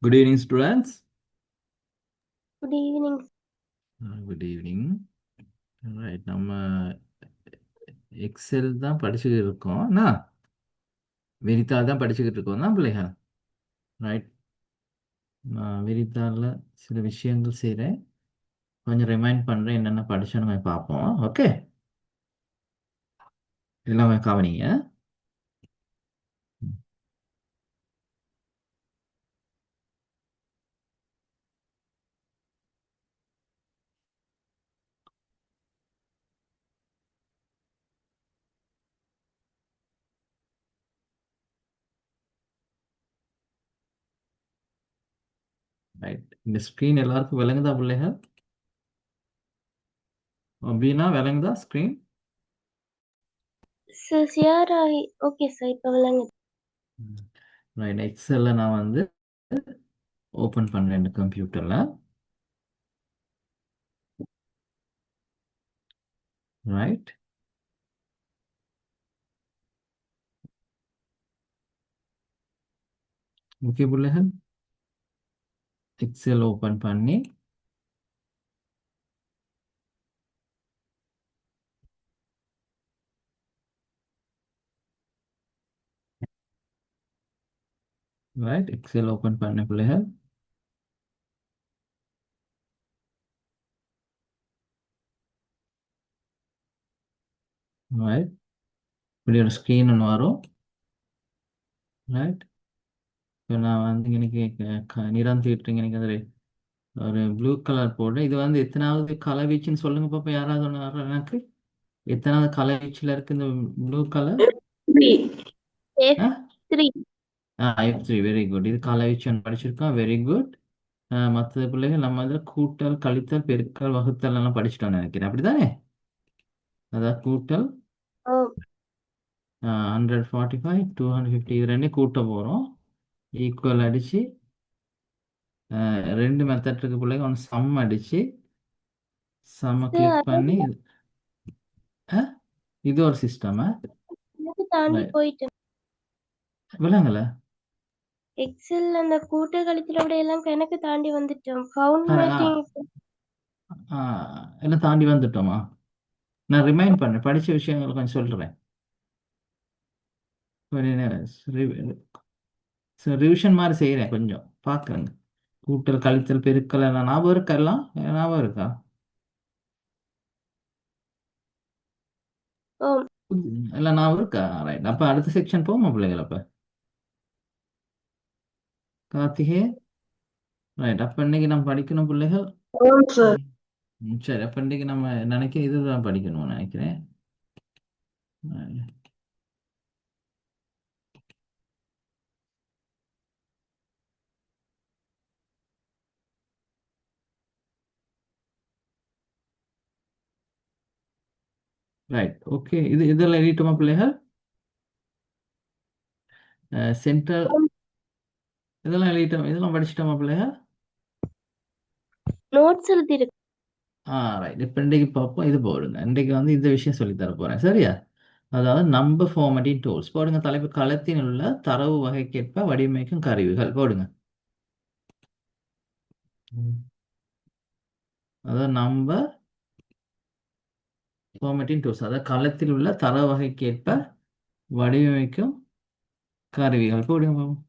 Good evening, students. Good evening. Good evening. Right, நம்ம XL தான் படிச்சுக்கிட்டு இருக்கோம். விரித்தாள் தான் படிச்சுக்கிட்டு இருக்கோம் தான் பிள்ளைகள். ரைட், நான் விரித்தாளில் சில விஷயங்கள் செய்கிறேன். கொஞ்சம் ரிமைண்ட் பண்ணுறேன், என்னென்ன படிச்சோன்னு பார்ப்போம். ஓகே, எல்லாமே கவனிங்க. ரைட், இந்த ஸ்க்ரீன் எல்லாருக்கும் விளங்குதா பிள்ளைகள்? அப்படின்னா விளங்குதா screen? Sir, CRI. Okay, sir. இப்போ விளங்குது. ரைட், எக்ஸலில் நான் வந்து ஓப்பன் பண்ணுறேன் இந்த கம்ப்யூட்டரில். ரைட், ஓகே பிள்ளைகள், எக்ஸல் ஓப்பன் பண்ணி ரைட், எக்ஸல் ஓப்பன் பண்ண பிள்ளைகள். ரைட், இப்படி ஒரு ஸ்க்ரீன் ஒன்று வரும். ரைட், இப்போ நான் வந்து இன்னைக்கு நிறம் தீட்டுறீங்க. எனக்கு அது ஒரு ப்ளூ கலர் போடுறேன். இது வந்து எத்தனாவது கலவீச்சுன்னு சொல்லுங்க பாப்பா, யாராவது ஒன்று எனக்கு எத்தனாவது கலவீச்சில் இருக்கு இந்த ப்ளூ கலர்? Three. ஆ F3. F3. Very good. இது கலவீச்சு ஒன்று படிச்சிருக்கோம். Very good. மற்ற பிள்ளைகள் நம்ம இதில் கூட்டல், கழித்தல், பெருக்கல், வகுத்தல் எல்லாம் படிச்சிட்டோம்னு நினைக்கிறேன். அப்படிதானே? அதாவது கூட்டல் Oh, 145, 250 இது ரெண்டையும் கூட்ட போகிறோம். ஈக்குவல் அடித்து ரெண்டு மெத்தட் இருக்கு பிள்ளைங்க. ஒன்று சம் அடித்து சம்ம sir, கிளிக் அதாவது பண்ணி இது ஒரு சிஸ்டமா? எனக்கு தாண்டி போயிட்டேன். விளங்கல. எக்ஸல் அந்த கூட்டு கழித்தலோட எல்லாம் கணக்கு தாண்டி வந்துட்டோம். Found making. எல்லாம் தாண்டி வந்துட்டோமா? நான் ரிமைண்ட் பண்ணேன், படிச்ச விஷயங்களை கொஞ்சம் சொல்றேன். ரிவிஷன் மாதிரி செய்கிறேன், கொஞ்சம் பார்க்குறேங்க. கூட்டல், கழித்தல், பெருக்கல் எல்லாம் ஞாபகம் இருக்கா? எல்லாம் ஞாபகம் இருக்கா? ஓ, எல்லாம் ஞாபகம் இருக்கா? ரைட், அப்போ அடுத்த செக்ஷன் போமா பிள்ளைகள்? அப்போ கார்த்திகே. ரைட், அப்போ இன்னைக்கு நம்ம படிக்கணும் பிள்ளைகள். ஆமாம் சார். சரி, அப்போ இன்னைக்கு நம்ம நினைக்கிறேன் இதுதான் படிக்கணும்னு நினைக்கிறேன். Right, okay. இதெல்லாம் எழுதிட்டோமா பிள்ளைகள்? சென்ட்ரல் இதெல்லாம் எழுதிட்டோம், இதெல்லாம் படிச்சிட்டோமா பிள்ளைகள்? நோட்ஸ் எழுதிருக்கு. ரைட், இப்போ இன்றைக்கு பார்ப்போம். இது போடுங்க, இன்றைக்கு வந்து இந்த விஷயம் சொல்லி தர போகிறேன். சரியா? அதாவது நம்பர் ஃபார்மட்டிங் டூல்ஸ் போடுங்க. தலைப்பு களத்தில் உள்ள தரவு வகைக்கேற்ப வடிவமைக்கும் கருவிகள் போடுங்க. அதாவது நம்பர் ஃபார்மட்டிங் டூல்ஸ், அதாவது களத்தில் உள்ள தரவு வகைக்கேற்ப வடிவமைக்கும் கருவிகள் போடுங்க பாப்போம்.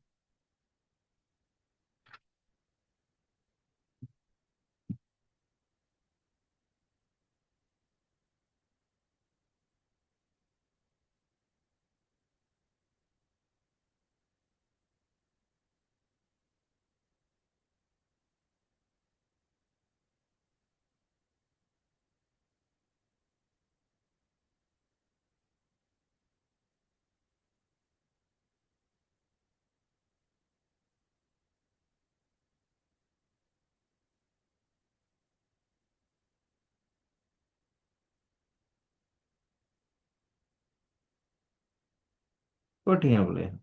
போட்டீங்க பிள்ளைகள்?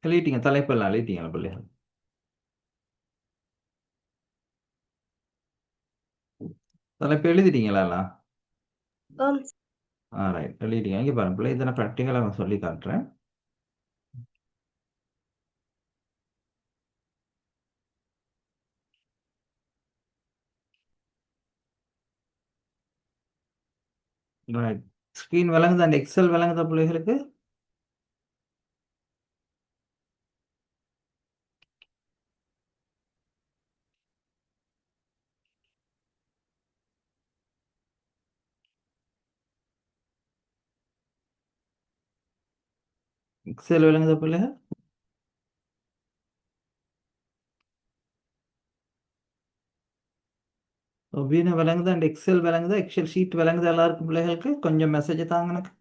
எழுதிட்டீங்க? தலைப்பெல்லாம் எழுதிட்டீங்களா பிள்ளைகள்? தலைப்பு எழுதிட்டீங்களா எல்லாம்? ஆம். ரைட், எழுதிட்டீங்க. இங்கே பாருங்க பிள்ளை, இதை நான் ப்ராக்டிக்கலாக சொல்லி காட்டுறேன். ரைட். ஸ்க்ரீன் விளங்குதா? அந்த எக்ஸல் விளங்குதா பிள்ளைகளுக்கு? எக்ஸல் விளங்குதா பிள்ளைகள்? வீணா விளங்குதா? அந்த எக்ஸல் விளங்குதா? எக்ஸல் ஷீட் விளங்குதா எல்லாருக்கும் பிள்ளைகளுக்கு? கொஞ்சம் மெசேஜ் தாங்க எனக்கு.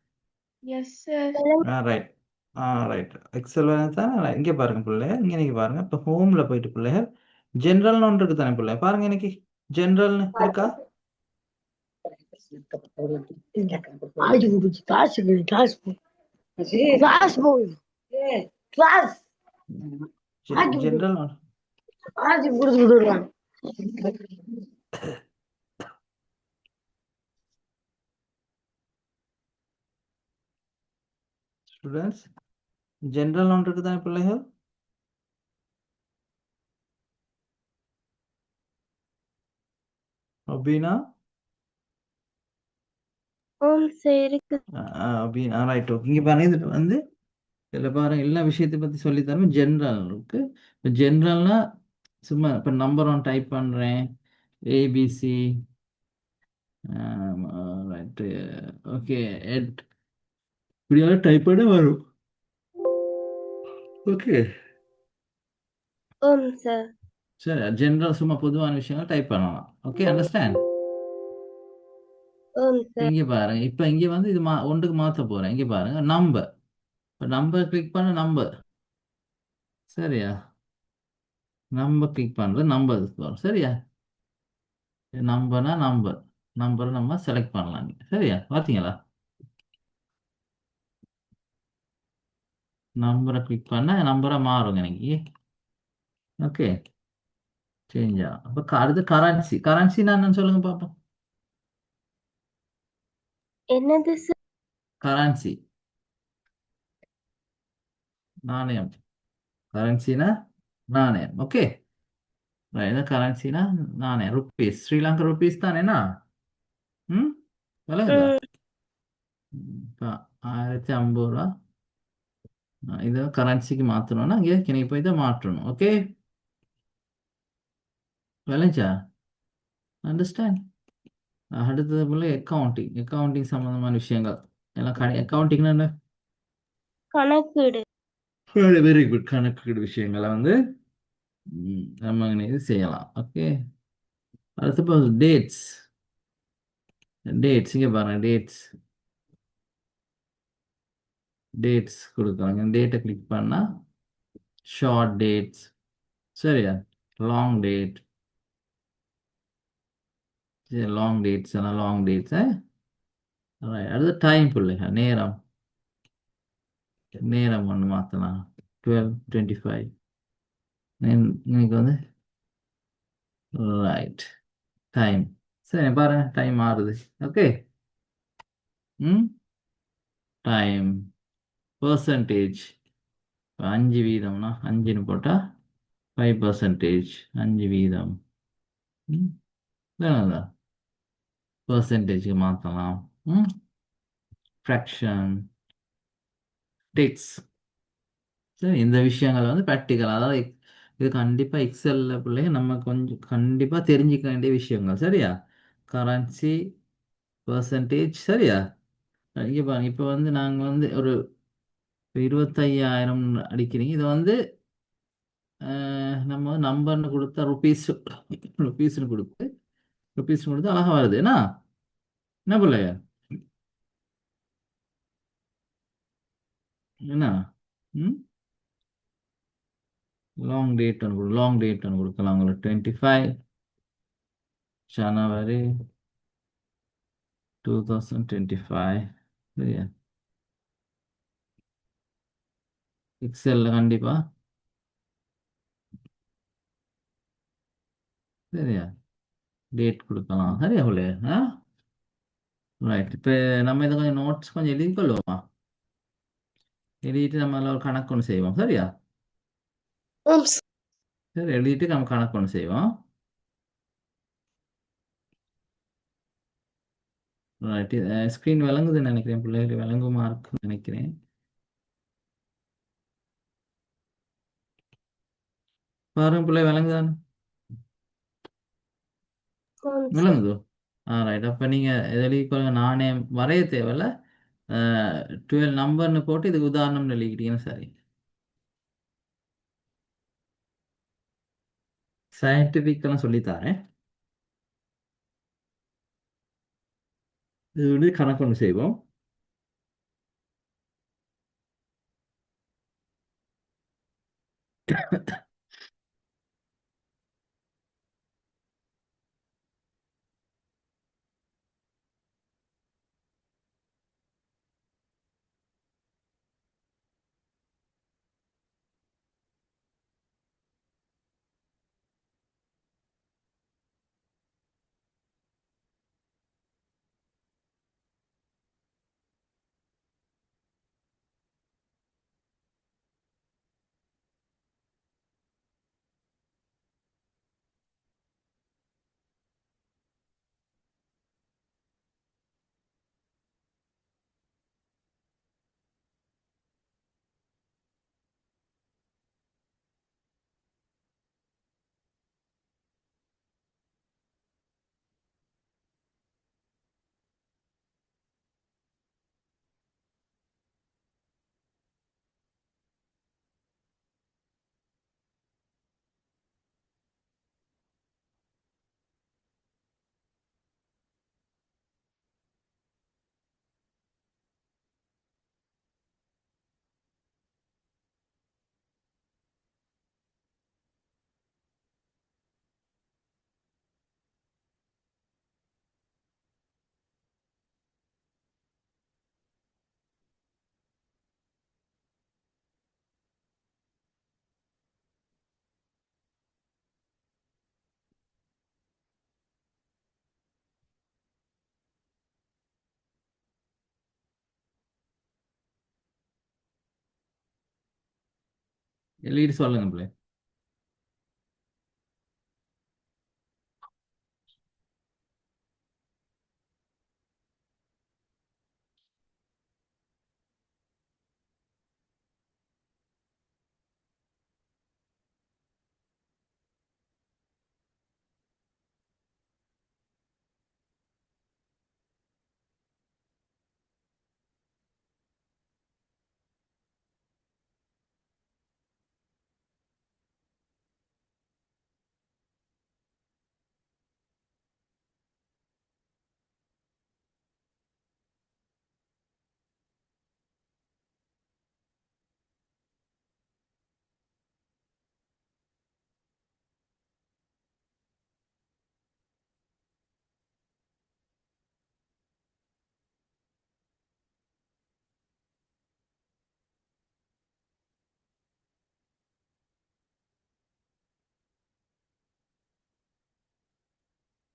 Yes sir. Right. Right. Excel விளங்குதா? இங்கே பாருங்க பிள்ளைகள், இங்கே நீங்கள் பாருங்க. இப்போ ஹோமில் போயிட்டு பிள்ளைகள் ஜென்ரல்னு ஒன்று இருக்கு தானே பிள்ளை? பாருங்க இன்னைக்கு ஜென்ரல்னு இருக்கா? ஆடி முடிச்சு கிளாஸ் கிளாஸ் கிளாஸ் போகுது கிளாஸ் ஜென்ரல் ஆடி முடிச்சு விடுறாங்க. ஸ்டூடெண்ட்ஸ், ஜென்ரல் ஒன்று இருக்கு தானே பிள்ளைகள்? அப்படின்னா ஓம் சார் இருக்கு. அப்படின்னு ரைட். ஓகே, இங்கே பாருங்க. இது வந்து இதில் பாருங்க எல்லா விஷயத்தை பற்றி சொல்லித்தரோம். ஜென்ரல் இருக்கு. இப்போ ஜென்ரல்னா சும்மா இப்போ நம்பர் ஒன் டைப் பண்ணுறேன், ஏபிசி, ரைட்டு, ஓகே, எட், இப்படியாவது டைப் பண்ண வரும். ஓகே, ஓம் சார். சரி. ஜென்ரல் சும்மா பொதுவான விஷயங்கள் டைப் பண்ணலாம். Okay, understand? ஓம் சார். இங்கே பாருங்க. இப்போ இங்கே வந்து இது ஒன்றுக்கு மாற்ற போகிறேன். இங்கே பாருங்க, நம்பர். இப்போ நம்பர் கிளிக் பண்ண நம்பர். சரியா? நம்பர் கிளிக் பண்ணுறது நம்பர் வரும். சரியா? நம்பர்னா நம்பர், நம்பரை நம்ம செலக்ட் பண்ணலாம். சரியா? பார்த்தீங்களா? நம்பரை கிளிக் பண்ண நம்பரை மாறுங்க இன்னைக்கு. ஓகே, சேஞ்ச் ஆகும். அப்போ அடுத்து கரன்சி. கரன்சினா என்னன்னு சொல்லுங்க பார்ப்போம். என்னது சார்? கரன்சி நாணயம். கரன்சினா நாணயம். ஓகே, என்ன கரன்சினா நாணயம். ருப்பீஸ், ஸ்ரீலங்கா ருப்பீஸ் தானேண்ணா? ம், விளங்குதா? இப்போ 1050 ரூபா. இதை கரன்சிக்கு மாற்றணும்னா இங்கே கிணக்கு போய் தான் மாற்றணும். ஓகே, விளைஞ்சா? அண்டர்ஸ்டாண்ட்? அடுத்தது போல அக்கௌண்டிங். அக்கௌண்டிங் சம்மந்தமான விஷயங்கள் எல்லாம் அக்கௌண்டிங்னா என்ன? கணக்கீடு. Very good. கணக்கு விஷயங்களை வந்து நம்ம இது செய்யலாம். ஓகே, அடுத்து டேட்ஸ். டேட்ஸ் இங்கே பாருங்க. டேட்ஸ், டேட்ஸ் கொடுக்குறாங்க. டேட்டை கிளிக் பண்ணால் ஷார்ட் டேட்ஸ். சரியா? Long date. சரி, லாங் டேட்ஸ் எல்லாம் லாங் டேட்ஸ். அடுத்து டைம் பிள்ளைங்க, நேரம். நேரம் ஒன்று மாற்றலாம். 12:25. இன்னைக்கு வந்து ரைட் டைம். சரி பாருங்க, டைம் மாறுது. ஓகே, ம், டைம் பர்சன்டேஜ். 5% அஞ்சுன்னு போட்டால் 5%. 5%. ம், பர்சன்டேஜுக்கு மாற்றலாம். ம், ஃப்ராக்ஷன், டெக்ஸ். சரி, இந்த விஷயங்கள் வந்து ப்ராக்டிக்கல். அதாவது இது கண்டிப்பாக எக்ஸலில் பிள்ளைங்க நம்ம கொஞ்சம் கண்டிப்பாக தெரிஞ்சிக்க வேண்டிய விஷயங்கள். சரியா? Currency, percentage. சரியா? இங்கே பாருங்க. இப்போ வந்து நாங்கள் வந்து ஒரு 25,000 அடிக்கிறீங்க. இது வந்து நம்ம நம்பர்னு கொடுத்தா ருபீஸ், ருபீஸ்னு கொடுத்து அழகாக வருது. என்ன பிள்ளைய? என்ன? ம், லாங் டேட் ஒன்று கொடுக்கலாம் உங்களுக்கு. 25 ஜனவரி 2025. சரியா? எக்ஸல்ல கண்டிப்பாக. சரியா? டேட் கொடுக்கலாம். சரியா பிள்ளைய? ரைட். இப்போ நம்ம இதை கொஞ்சம் நோட்ஸ் கொஞ்சம் எழுதி கொள்வோமா? எழுதிட்டு நம்ம அதில் ஒரு கணக்கு ஒன்று செய்வோம். சரியா? ஓம் சரி, எழுதிட்டு நம்ம கணக்கு ஒன்று செய்வோம். ரைட். ஸ்க்ரீன் விளங்குதுன்னு நினைக்கிறேன், பிள்ளைகள் விளங்குமா இருக்குன்னு நினைக்கிறேன். பாருங்க பிள்ளை விளங்குதான்னு. ஓம் சார். விளங்குதோ? ரைட். அப்போ நீங்கள் எழுதிக்கொள்ளுங்க, நானே வரைய தேவையில்ல. 12 நம்பர்னு போட்டு இதுக்கு உதாரணம்னு எழுதிக்கிட்டீங்கன்னா சரி. சயின்டிஃபிக்கெல்லாம் சொல்லித்தாரேன். இது வந்து கணக்கு ஒன்று செய்வோம். எழுதிட்டு சொல்லுங்க பிள்ளை.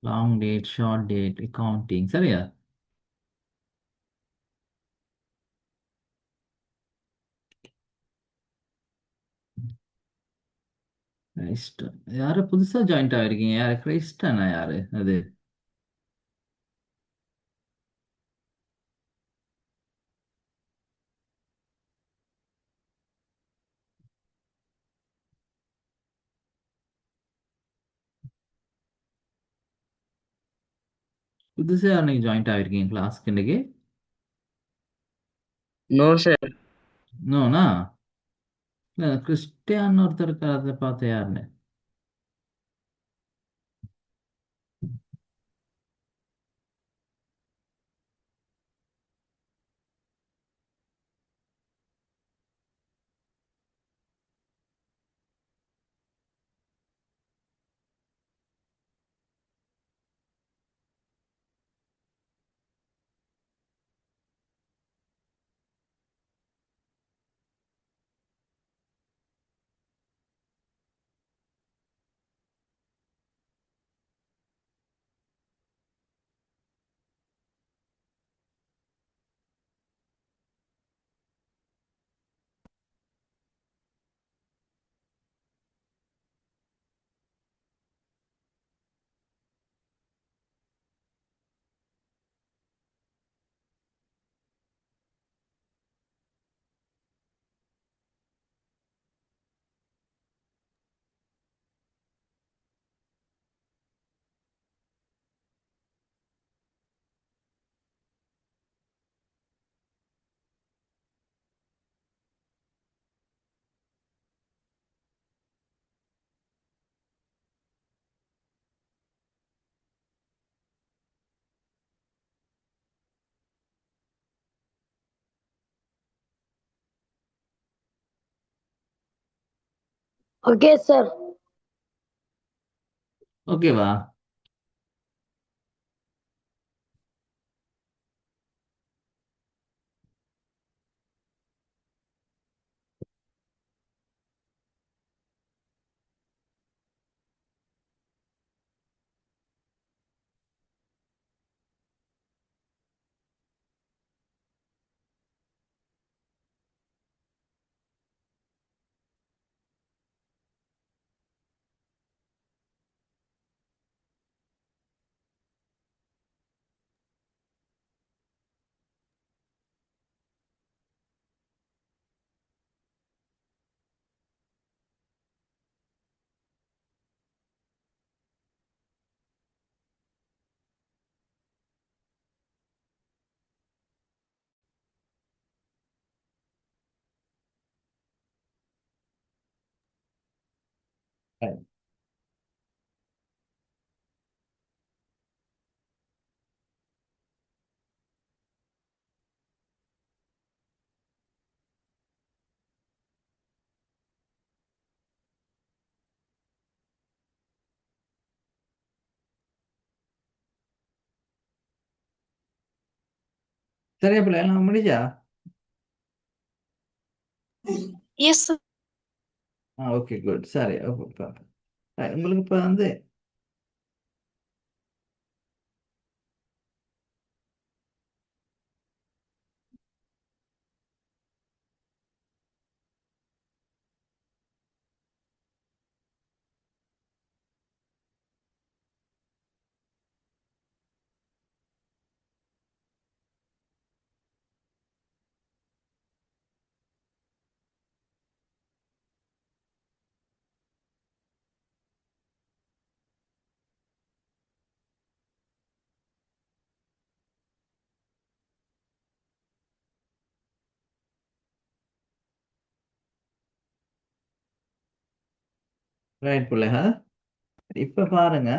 Long date, short date, accounting, சரியா? கிரைஸ்ட். யாரு புதுசா ஜாயின்ட் ஆகிருக்கீங்க? யாரு கிரைஸ்டானா? யாரு அது? புதுசா அன்னைக்கு ஜாயின்ட் ஆகிருக்கீங்க கிளாஸ்க்கு இன்னைக்கு? No sir. நோனா? இல்லை, கிறிஸ்டியான்னு ஒருத்தர் இருக்கார், அதை பார்த்த யாருன்னு. Okay, sir. ஓகேவா? சரியா பிள்ளை எல்லாம் முடிஞ்சா? Yes, sir. Okay good. சரி ஓகே. உங்களுக்கு இப்போ வந்து ரைட் பிள்ளைங்க. இப்போ பாருங்க,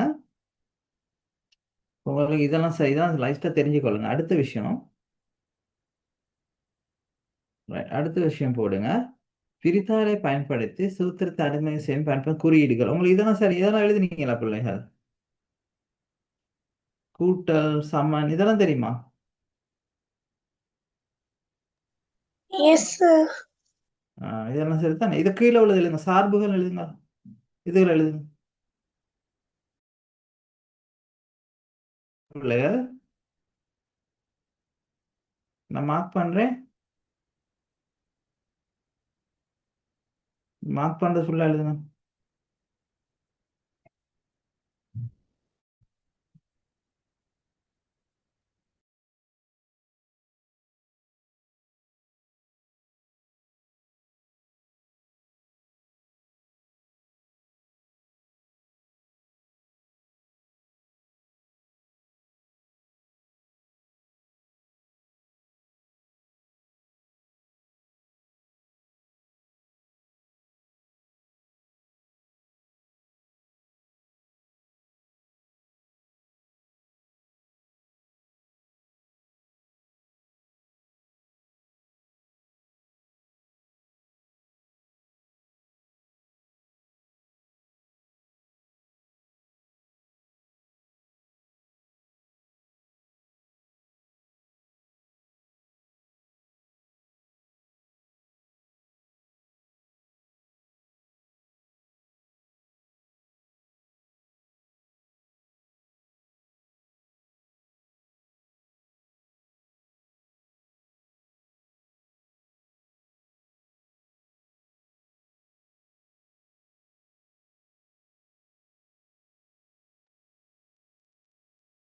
உங்களுக்கு இதெல்லாம் சரிதான், லைஃப்டாக தெரிஞ்சுக்கொள்ளுங்க. அடுத்த விஷயம், அடுத்த விஷயம் போடுங்க. பிரித்தாளை பயன்படுத்தி சூத்திரத்தை அடிமை செய்யும் பயன்படும் குறியீடுகள். உங்களுக்கு இதெல்லாம் சரி, இதெல்லாம் எழுதுனீங்களா பிள்ளைகள்? கூட்டல், சமன் இதெல்லாம் தெரியுமா? Yes, sir. இதெல்லாம் சரி தானே. இது கீழே உள்ளது எழுதுங்க, சார்புகள் எழுதுங்க, இதுகள் எழுதுங்க பிள்ளைகள். நான் மார்க் பண்றேன். மார்க் பண்றது ஃபுல்லா எழுதுங்க.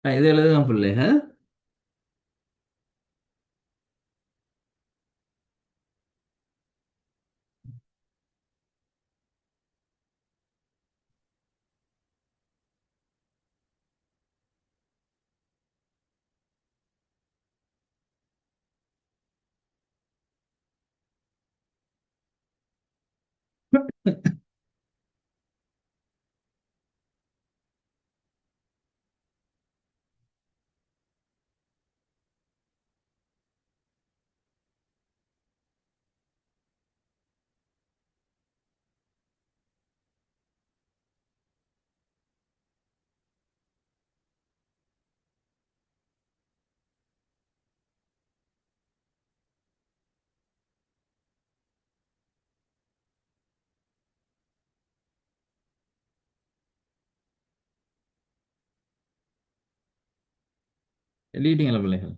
இது எழுதுங்க பிள்ளைகள். எழுதிட்டீங்களா பிள்ளைகள்?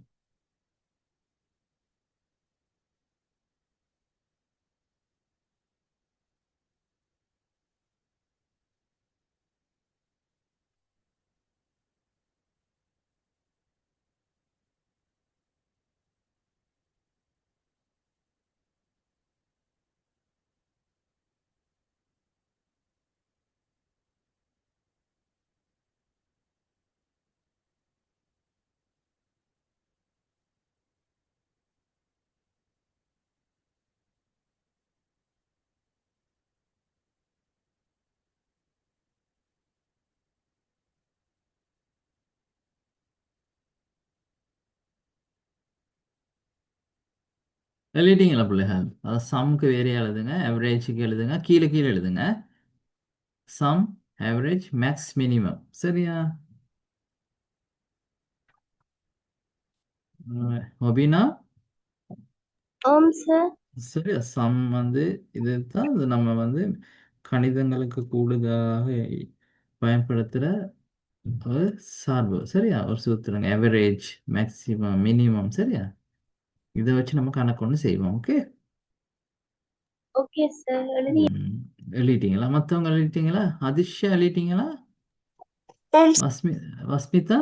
எழுதிட்டீங்களா பிள்ளைகள்? அதாவது சம்க்கு வேறையா எழுதுங்க, ஆவரேஜுக்கு எழுதுங்க, கீழே கீழே எழுதுங்க. Sum, average, max, minimum. சரியா? ஒபினா? ஆம் சார். சரியா? சம் வந்து இதுதான் இது நம்ம வந்து கணிதங்களுக்கு கூடுதலாக பயன்படுத்துகிற ஒரு சார்பு. சரியா? ஒரு சூத்திரங்க. Average, maximum, minimum. சரியா? இதை வச்சு நம்ம கணக்கு ஒன்று செய்வோம். ஓகே? Okay sir. எழுதி. எழுதிட்டீங்களா? மற்றவங்க எழுதிட்டீங்களா? அதிர்ஷா எழுதிட்டீங்களா? ஆம் சார். வஸ்மி வஸ்மிதா,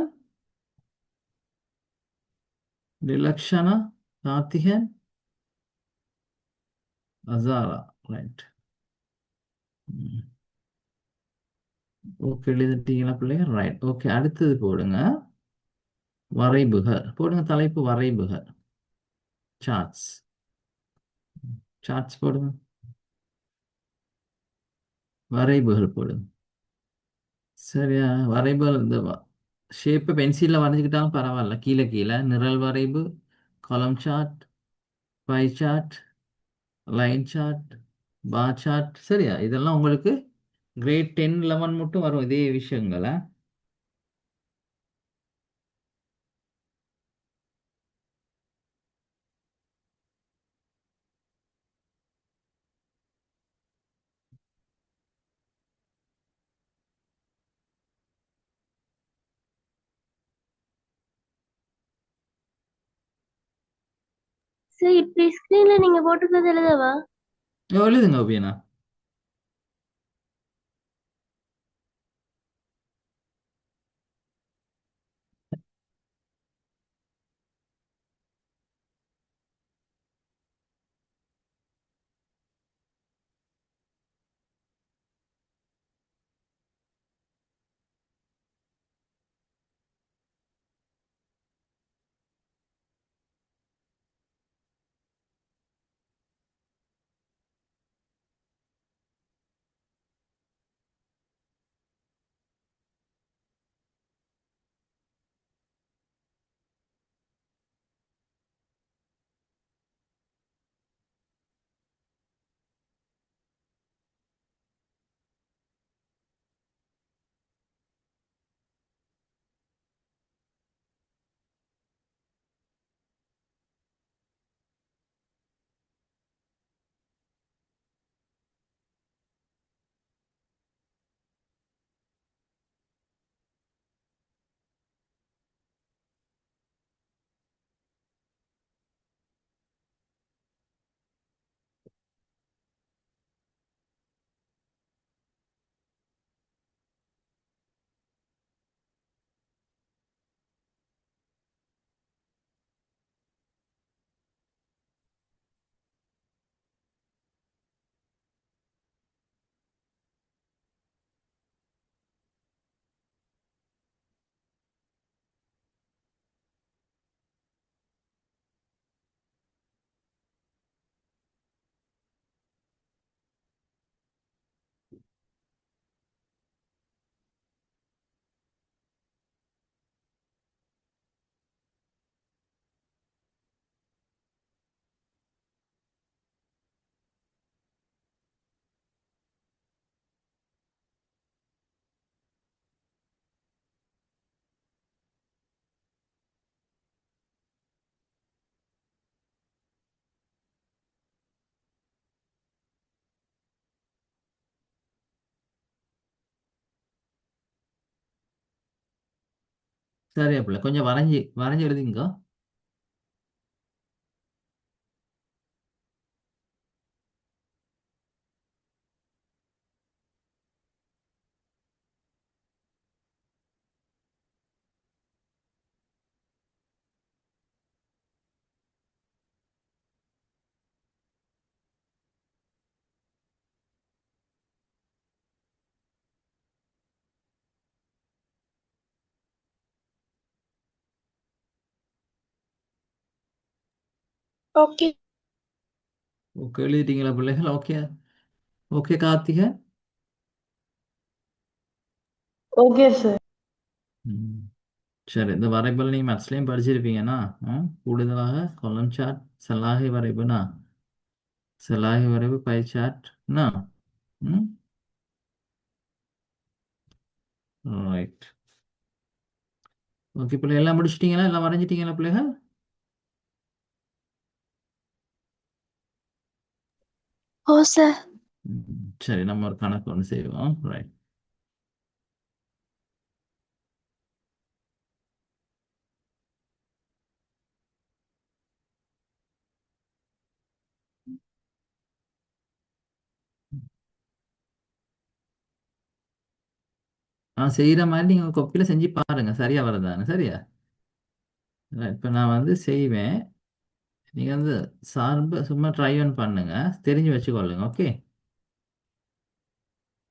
ரிலக்ஷனா, கார்த்திகன், அசாரா. ரைட். ஓகே, எழுதிட்டீங்களா பிள்ளைங்க? ரைட். ஓகே, அடுத்தது போடுங்க. வரைபுக போடுங்க. தலைப்பு வரைபுக. சார்ட்ஸ். சார்ட்ஸ் போடுங்க. வரைபுகள் போடுங்க. சரியா? வரைபுகள் இந்த ஷேப்பை பென்சிலில் வரைஞ்சிக்கிட்டாலும் பரவாயில்ல. கீழே கீழே நிரல் வரைவு, column chart, pie chart, line chart, bar chart. சரியா? இதெல்லாம் உங்களுக்கு கிரேட் 10, 11 மட்டும் வரும் இதே விஷயங்களை. சார் இப்படி ஸ்கிரீன்ல நீங்க போட்டிருக்கிறது எழுதவா? எழுதுங்க ஓபியனா. சரியா பிள்ளை கொஞ்சம் வரைஞ்சி வரைஞ்சி எழுதிங்க. ஓகே. ஓகே எழுதிட்டீங்களா பிள்ளைகள்? Okay. Okay Karthigai. Okay sir. ம். சரி இந்த வரைபடம் நீங்கள் மேத்ஸ்லேயும் படிச்சிருப்பீங்கன்னா கூடுதலாக கொலம் சார்ட் செல்லாகை வரைவுனா செல்லாகை வரைவு பை சார்ட்னா ம் ரைட். ஓகே பிள்ளை எல்லாம் முடிச்சிட்டிங்களா? எல்லாம் வரைஞ்சிட்டீங்களா பிள்ளைகள்? ஓ சார். சரி நம்ம ஒரு கணக்கு ஒன்று செய்வோம். ரைட். செய்கிற மாதிரி நீங்கள் கொப்பியில் செஞ்சு பாருங்க சரியா வருதான்னு. சரியா? இப்போ நான் வந்து செய்வேன். நீங்கள் வந்து சார்பு சும்மா ட்ரை ஒன் பண்ணுங்க, தெரிஞ்சு வச்சுக்கொள்ளுங்க. Okay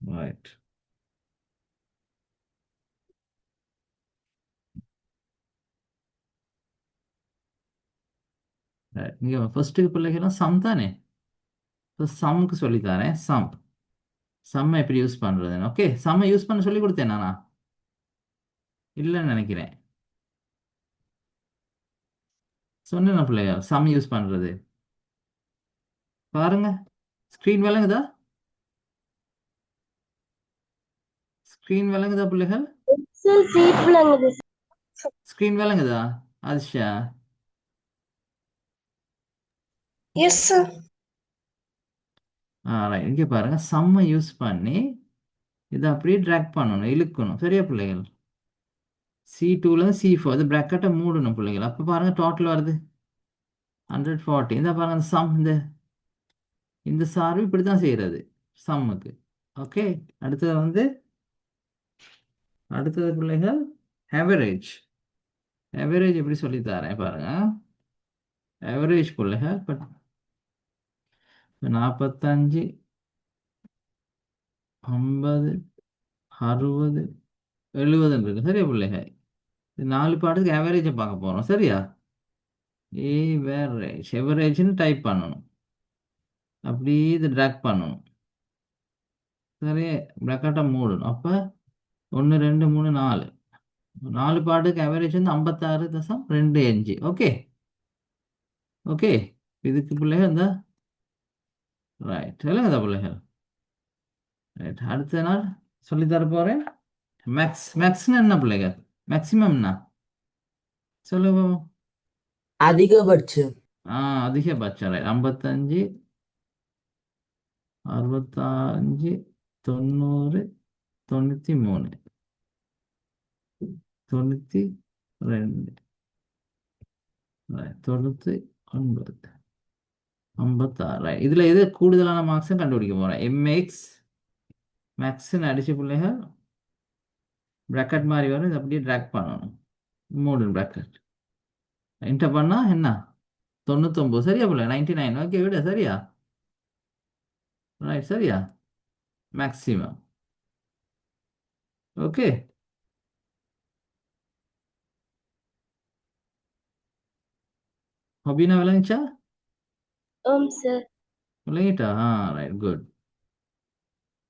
right. இங்கே ஃபர்ஸ்ட்டுக்கு பிள்ளைகளும் சம் தானே. இப்போ சம்முக்கு சொல்லித்தரேன். சம்மை எப்படி யூஸ் பண்ணுறதுன்னு. ஓகே சம்மை யூஸ் பண்ண சொல்லி கொடுத்தேன் நானா? இல்லைன்னு நினைக்கிறேன். சொன்னேன் பிள்ளையா சம் யூஸ் பண்ணுறது. பாருங்க ஸ்க்ரீன் விளங்குதா? ஸ்க்ரீன் விளங்குதா பிள்ளைகள்? எக்ஸல் சீட் விளங்குது. ஸ்க்ரீன் விளங்குதா அதிஷா? S sir. ரைட். இங்கே பாருங்க சம்மை யூஸ் பண்ணி இதை அப்படியே ட்ராக் பண்ணணும், இழுக்கணும். சரியா பிள்ளைகள்? C2ல C4 இது ப்ராக்கெட்டை மூடணும் பிள்ளைகள். அப்போ பாருங்க டோட்டல் வருது 140. இந்த பாருங்க அந்த சம் இந்த சார்பு இப்படி தான் செய்கிறது சம்முக்கு. ஓகே அடுத்தது வந்து அடுத்தது பிள்ளைகள் ஆவரேஜ். ஆவரேஜ் எப்படி சொல்லி தரேன் பாருங்க. ஆவரேஜ் பிள்ளைகள் இப்போ 45 50 60 70 இருக்கு. சரியா பிள்ளைகள்? இது 4 பாட்டுக்கு ஆவரேஜை பார்க்க போகிறோம். சரியா? எவரேஜ்னு டைப் பண்ணணும், அப்படியே இது ட்ராக் பண்ணணும். சரி ப்ராக்கெட்டை மூடணும். அப்போ 1 2 3 4 4 பாட்டுக்கு ஆவரேஜ் வந்து 56.25. ஓகே ஓகே இதுக்கு பிள்ளைகள் இந்த ரைட் இல்லைங்கதா பிள்ளைகள்? ரைட் அடுத்த நாள் சொல்லித்தர போகிறேன். மேக்ஸ்னா என்ன பிள்ளைகள்? மேக்ஸிமம்னா சொல்லுங்க. அதிகபட்சம். அதிகபட்சம். ரைட் 55 65 90 93 92 99 56. இதுல எது கூடுதலான மார்க்ஸ் கண்டுபிடிக்க போறேன். எம்எக்ஸ் மேக்ஸ்ன்னு அடிச்சு பிள்ளைகள் ப்ராக்கெட் மாதிரி வரும், இது அப்படியே ட்ராக் பண்ணணும். மூணு ப்ராக்கெட் என்டர் பண்ணா என்ன 99. சரியா பிள்ளை? 99. ஓகே விட சரியா? ரைட் சரியா? மேக்ஸிமம். ஓகே ஹொபினா விளங்கிச்சா? ஓம் சார். விளங்கிட்டா? Right good.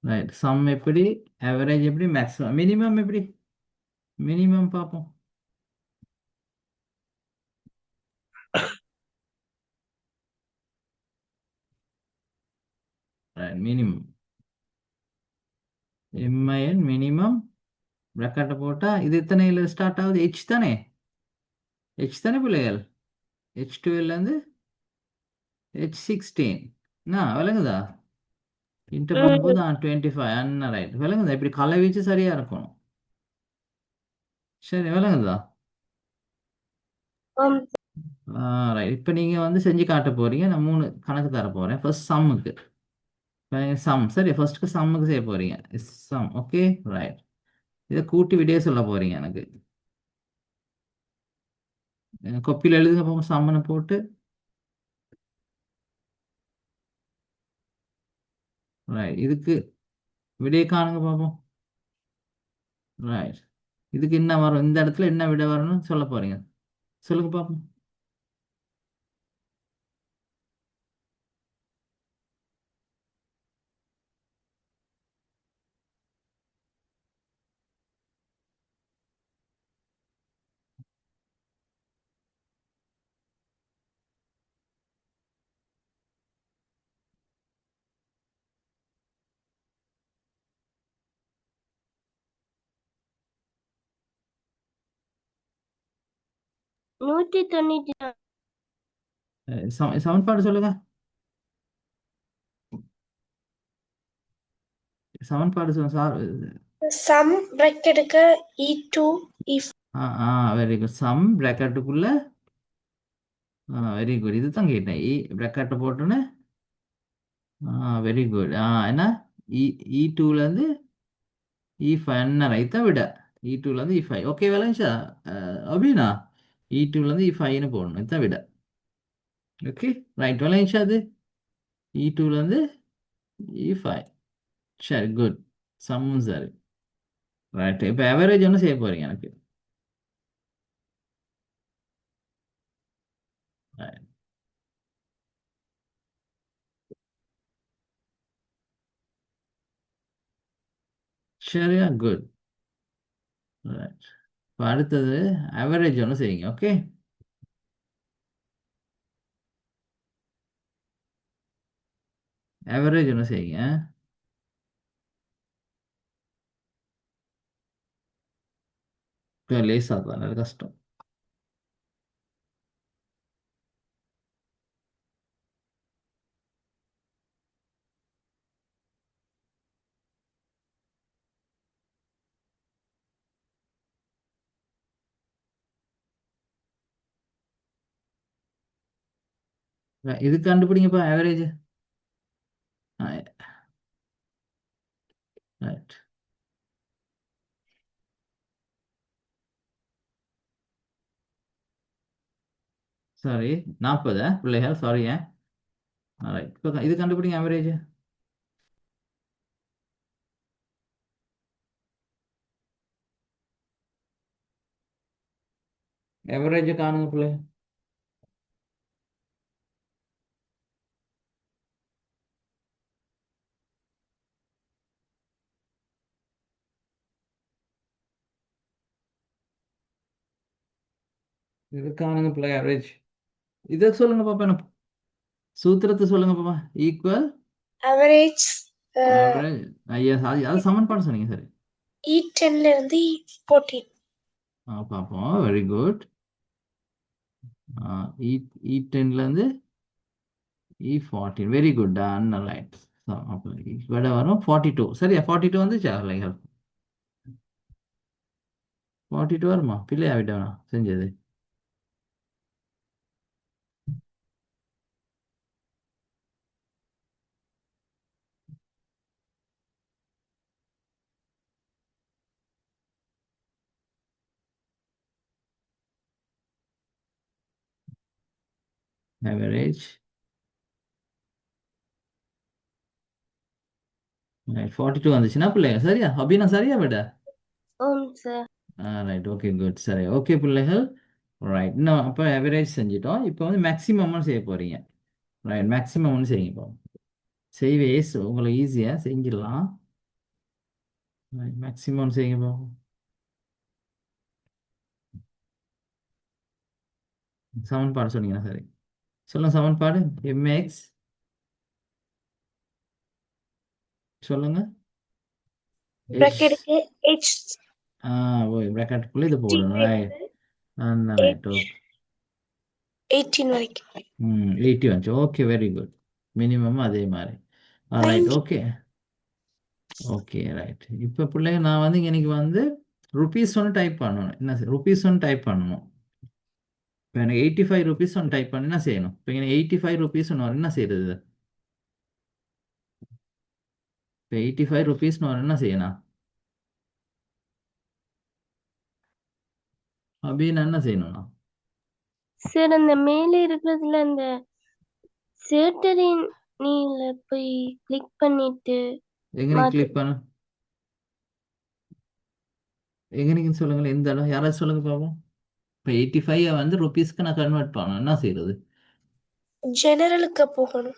ரைட் சம் எப்படி, ஆவரேஜ் எப்படி, மேக்ஸிமம், மினிமம் எப்படி? மினிமம் பார்ப்போம். மினிமம் எம்ஐஎன் மினிமம் ப்ராக்கெட்டை போட்டால் இது எத்தனையில் ஸ்டார்ட் ஆகுது? தானே? பிள்ளைகள் H12லேருந்து H16 விளங்குதா? இன்டர் பண்ணும்போது 25 ரைட் விளங்குதா? இப்படி கலை வச்சு சரியா இருக்கணும். சரி விளங்குதா? ஆம் ரைட். இப்போ நீங்கள் வந்து செஞ்சு காட்ட போறீங்க. நான் 3 கணக்கு தர போகிறேன். ஃபர்ஸ்ட் சம்முக்கு சம் சரி, ஃபர்ஸ்ட்டுக்கு சம்முக்கு செய்ய போறீங்க. Sum okay right. இதை கூட்டி விடையே சொல்ல போறீங்க எனக்கு. கொப்பியில் எழுதுங்க போங்க சம்மனை போட்டு. ரைட். இதுக்கு விடையை காணுங்க பார்ப்போம். ரைட். இதுக்கு என்ன வரும், இந்த இடத்துல என்ன விடை வரணும்னு சொல்ல போறீங்க. சொல்லுங்க பார்ப்போம். நூற்றி தொண்ணூற்றி சமன்பாடு சொல்லுங்க. சமன்பாடு சொல்லுங்க sir. Sum bracket E2 E4. Very good. Sum பிராக்கெட்டுக்குள்ள வெரி குட். இதுதான் கேட்டேன். பிராக்கெட்டை போட்டோன்னே வெரி குட். என்ன இ டூலேருந்து E5 என்ன ரைத்தா விட E2லேருந்து E5 ஓகே விளைஞ்சா அப்படின்னா E2லேருந்து E5ன்னு போடணும். இதுதான் விட. ஓகே ரைட் விளைஞ்சா அது E2லேருந்து E5. சரி குட். சம்மும் சரி ரைட். இப்போ ஆவரேஜ் ஒன்று செய்ய போறீங்க எனக்கு. Right. சரியா குட். ரைட். இப்போ அடுத்தது ஆவரேஜ் ஒன்று செய்யுங்க. ஓகே ஆவரேஜ் ஒன்று செய்யுங்க. லேசாக தான், அது கஷ்டம். இது கண்டுபிடிங்கப்பா ஆவரேஜ். ரைட். சாரி 40 பிள்ளைகள் சாரி. ரைட். இப்போ இது கண்டுபிடிங்க ஆவரேஜ். ஆவரேஜ் காணுங்க பிள்ளை. இது காணுங்க பிள்ளை ஆவரேஜ். இதை சொல்லுங்க பாப்பா. எனக்கு சூத்திரத்தை சொல்லுங்க பாப்பா. Equal Average average. ஐயா அது சமன்பாடு சொன்னீங்க சரி. E10ல இருந்து E14. பார்ப்போம். Very good. இ E10லேருந்து E14 very good. Done right. விட வரும் 42 சரியா. 42 வந்துச்சா லைக் 42 வருமா பிள்ளையா விட்டவனா செஞ்சது. ஆவரேஜ் 42 வந்துச்சுன்னா பிள்ளைங்க சரியா. அப்படின்னா சரியா விட. ஓம் சார். ரைட் ஓகே குட் சரி. ஓகே பிள்ளைகள் ரைட். இன்னும் அப்போ ஆவரேஜ் செஞ்சிட்டோம். இப்போ வந்து மேக்ஸிமம்னு செய்ய போறீங்க. ரைட் மேக்ஸிமம்னு செய்யுங்க இப்போ. செய்வேஸ் உங்களுக்கு ஈஸியாக செஞ்சிடலாம். மேக்ஸிமம் செய்யுங்க இப்போ. சமன்பாடு சொன்னீங்கன்னா சரி. சொல்லுங்க சமன்பாடு. எம்எக்ஸ் சொல்லுங்க. bracket H பிராக்கெட்டுக்குள்ளே இது போடணும். ரைட். Right okay. 18 வரைக்கும். 80 வந்துச்சு. Okay very good. மினிமம் அதே மாதிரி. Right okay. Okay right. இப்போ பிள்ளைங்க நான் வந்து இன்னைக்கு வந்து ருபீஸ் ஒன்று டைப் பண்ணணும். என்ன ருபீஸ் ஒன்று டைப் பண்ணணும். இப்போ எனக்கு 85 rupees ஒன்று டைப் பண்ணி என்ன செய்யணும்? இப்போ எனக்கு 85 rupees ஒன்று வரும், என்ன செய்யறது? இப்போ 85 rupees வரும், என்ன செய்யணும்? அப்படின்னு என்ன செய்யணும்னா? சார் அந்த மேலே இருக்கிறதுல அந்த சேட்டரின் நீல போய் கிளிக் பண்ணிட்டு எங்கே மாத்து. கிளிக் பண்ண? எங்கே சொல்லுங்களேன், எந்த இடம் யாராவது சொல்லுங்க பாப்போம். இப்போ 85 வந்து ருபீஸ்க்கு நான் கன்வெர்ட் பண்ணணும், என்ன செய்யறது? ஜெனரலுக்கு போகணும்.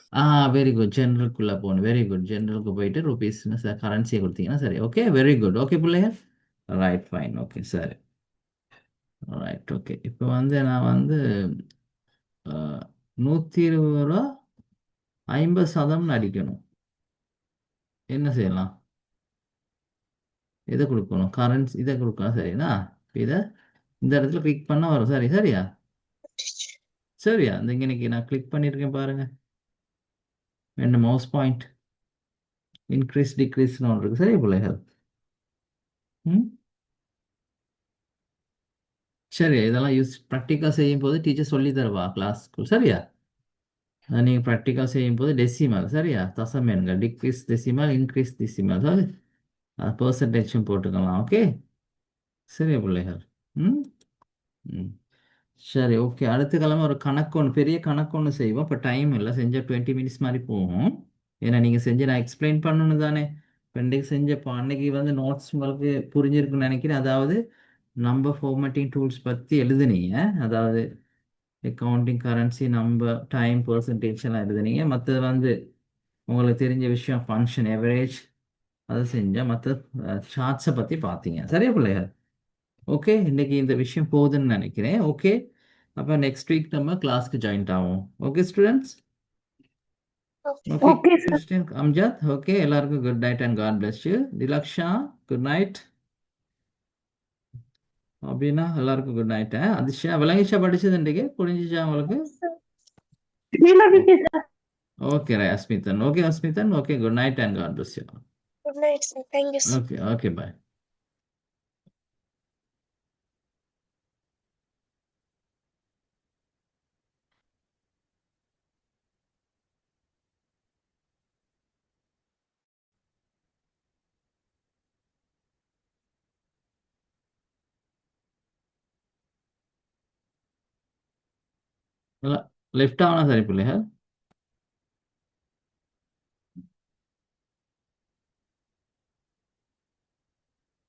வெரி குட், ஜென்ரலுக்குள்ளே போகணும். வெரி குட், ஜென்ரலுக்கு போயிட்டு ருபீஸ்னு கரன்சியை கொடுத்தீங்கன்னா சரி. Okay, very good. ஓகே பிள்ளைங்க, ரைட், ஃபைன், ஓகே, சரி, ரைட், ஓகே. இப்போ வந்து நான் வந்து 120 ரூபா 50% அடிக்கணும். என்ன செய்யலாம்? இதை கொடுக்கணும், கரன்சி இதை கொடுக்கணும், சரிண்ணா? இதை இந்த இடத்துல கிளிக் பண்ணால் வரும், சரி, சரியா? சரியா, இந்த இன்னைக்கு நான் கிளிக் பண்ணியிருக்கேன் பாருங்க. என்ன மவுஸ் பாயிண்ட் இன்க்ரீஸ் டிக்ரீஸ்னு ஒன்று இருக்கு, சரியா பிள்ளைகள்? ம், சரியா, இதெல்லாம் யூஸ் ப்ராக்டிக்கல் செய்யும் போது டீச்சர் சொல்லி தருவா கிளாஸ்க்கு, சரியா? நீங்கள் ப்ராக்டிக்கல் செய்யும் போது டெசிமல், சரியா? தசம் எண்கள், டிக்ரீஸ் டெசிமல், இன்க்ரீஸ் டெசிமல், சரி, பர்சன்டேஜும் போட்டுக்கலாம். ஓகே, சரியா பிள்ளைகள்? ம், ம், சரி, ஓகே. அடுத்த கிழமை ஒரு கணக்கு ஒன்று, பெரிய கணக்கு ஒன்று செய்வோம். இப்போ டைம் இல்லை, செஞ்ச 20 minutes மாதிரி போகும். ஏன்னா நீங்கள் செஞ்சு நான் எக்ஸ்பிளைன் பண்ணணும் தானே. இப்போ இன்றைக்கு செஞ்சப்போ அன்னைக்கு வந்து நோட்ஸ் உங்களுக்கு புரிஞ்சிருக்குன்னு நினைக்கிறேன். அதாவது நம்பர் ஃபார்மேட்டிங் டூல்ஸ் பற்றி எழுதுனீங்க. அதாவது accounting, currency, number, time, percentage எல்லாம் எழுதுனீங்க. மற்றது வந்து உங்களுக்கு தெரிஞ்ச விஷயம் ஃபங்க்ஷன், எவரேஜ், அதை செஞ்சால் மற்ற சார்ட்ஸை பற்றி பார்த்தீங்க, சரியா பிள்ளைகள்? ஓகே, இன்னைக்கு இந்த விஷயம் போகுதுன்னு நினைக்கிறேன். ஓகே, அப்போ நெக்ஸ்ட் வீக் நம்ம கிளாஸ்க்கு ஜாயின் ஆகும். Okay students? Okay, Okay, sir. Christine, Amjad, okay, எல்லாருக்கும் good night and God bless you. Thilaksha, good night. அப்படின்னா எல்லாருக்கும் குட் நைட். அதிஷா, விளங்கிஷா படிச்சது இன்றைக்கு புரிஞ்சிச்சா உங்களுக்கு? Srilaviki, sir. Okay, Asmithan, okay, Asmithan, okay, good night and God bless you. Good night sir. Thank you sir. Okay, okay, bye. Left ஆகணும், சரி பிள்ளைகள்.